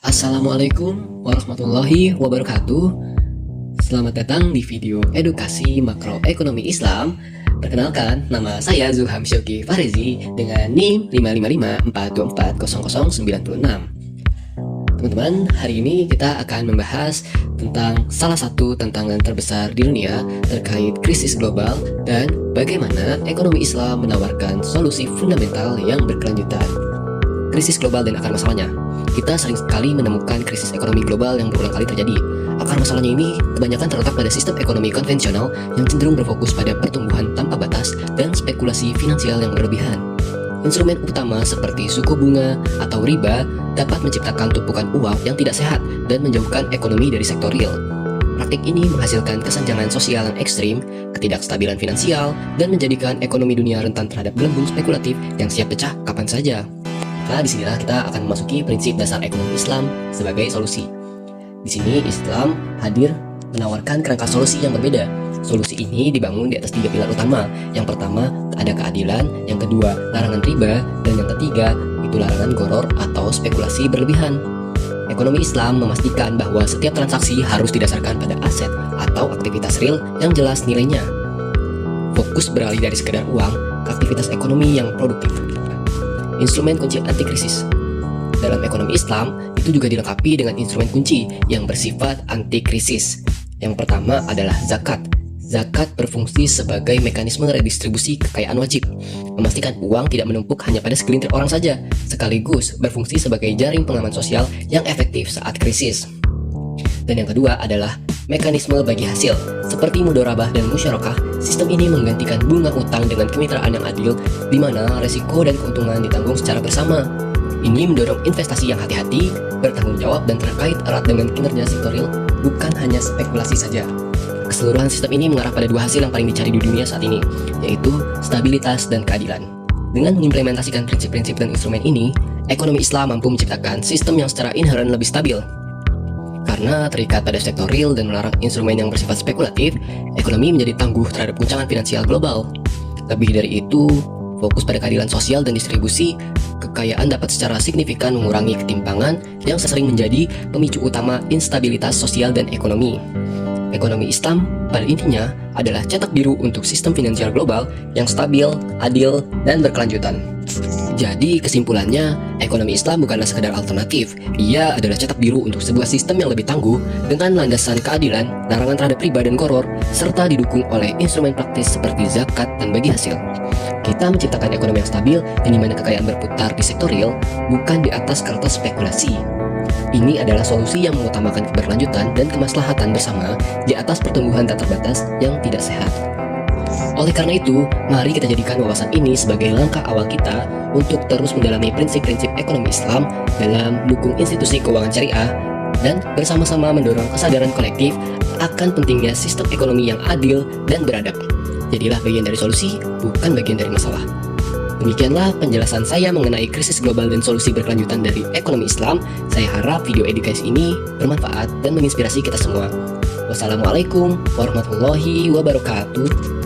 Assalamualaikum warahmatullahi wabarakatuh. Selamat datang di video edukasi makroekonomi Islam. Perkenalkan, nama saya Zulham Syauki Farezi dengan NIM 55542400096. Teman-teman, hari ini kita akan membahas tentang salah satu tantangan terbesar di dunia terkait krisis global dan bagaimana ekonomi Islam menawarkan solusi fundamental yang berkelanjutan. Krisis global dan akar masalahnya. Kita sering sekali menemukan krisis ekonomi global yang berulang kali terjadi. Akar masalahnya ini kebanyakan terletak pada sistem ekonomi konvensional yang cenderung berfokus pada pertumbuhan tanpa batas dan spekulasi finansial yang berlebihan. Instrumen utama seperti suku bunga atau riba dapat menciptakan tumpukan uang yang tidak sehat dan menjauhkan ekonomi dari sektor real. Praktik ini menghasilkan kesenjangan sosial yang ekstrim, ketidakstabilan finansial, dan menjadikan ekonomi dunia rentan terhadap gelembung spekulatif yang siap pecah kapan saja. Nah, disinilah kita akan memasuki prinsip dasar ekonomi Islam sebagai solusi. Di sini Islam hadir menawarkan kerangka solusi yang berbeda. Solusi ini dibangun di atas 3 pilar utama. Yang pertama ada keadilan, yang kedua larangan riba, dan yang ketiga itu larangan goror atau spekulasi berlebihan. Ekonomi Islam memastikan bahwa setiap transaksi harus didasarkan pada aset atau aktivitas real yang jelas nilainya. Fokus beralih dari sekedar uang ke aktivitas ekonomi yang produktif. Instrumen kunci anti krisis. Dalam ekonomi Islam, itu juga dilengkapi dengan instrumen kunci yang bersifat anti krisis. Yang pertama adalah zakat. Zakat berfungsi sebagai mekanisme redistribusi kekayaan wajib, memastikan uang tidak menumpuk hanya pada segelintir orang saja, sekaligus berfungsi sebagai jaring pengaman sosial yang efektif saat krisis. Dan yang kedua adalah mekanisme bagi hasil. Seperti mudharabah dan musyarakah, sistem ini menggantikan bunga utang dengan kemitraan yang adil, di mana resiko dan keuntungan ditanggung secara bersama. Ini mendorong investasi yang hati-hati, bertanggung jawab, dan terkait erat dengan kinerja sektor real, bukan hanya spekulasi saja. Keseluruhan sistem ini mengarah pada dua hasil yang paling dicari di dunia saat ini, yaitu stabilitas dan keadilan. Dengan mengimplementasikan prinsip-prinsip dan instrumen ini, ekonomi Islam mampu menciptakan sistem yang secara inheren lebih stabil. Karena terikat pada sektor real dan melarang instrumen yang bersifat spekulatif, ekonomi menjadi tangguh terhadap guncangan finansial global. Lebih dari itu, fokus pada keadilan sosial dan distribusi kekayaan dapat secara signifikan mengurangi ketimpangan yang sering menjadi pemicu utama instabilitas sosial dan ekonomi. Ekonomi Islam pada intinya adalah cetak biru untuk sistem finansial global yang stabil, adil, dan berkelanjutan. Jadi kesimpulannya, ekonomi Islam bukanlah sekadar alternatif, ia adalah cetak biru untuk sebuah sistem yang lebih tangguh dengan landasan keadilan, larangan terhadap riba dan goror, serta didukung oleh instrumen praktis seperti zakat dan bagi hasil. Kita menciptakan ekonomi yang stabil yang dimana kekayaan berputar di sektor real, bukan di atas kertas spekulasi. Ini adalah solusi yang mengutamakan keberlanjutan dan kemaslahatan bersama di atas pertumbuhan tak terbatas yang tidak sehat. Oleh karena itu, mari kita jadikan wawasan ini sebagai langkah awal kita untuk terus mendalami prinsip-prinsip ekonomi Islam dalam mendukung institusi keuangan syariah dan bersama-sama mendorong kesadaran kolektif akan pentingnya sistem ekonomi yang adil dan beradab. Jadilah bagian dari solusi, bukan bagian dari masalah. Demikianlah penjelasan saya mengenai krisis global dan solusi berkelanjutan dari ekonomi Islam. Saya harap video edukasi ini bermanfaat dan menginspirasi kita semua. Wassalamualaikum warahmatullahi wabarakatuh.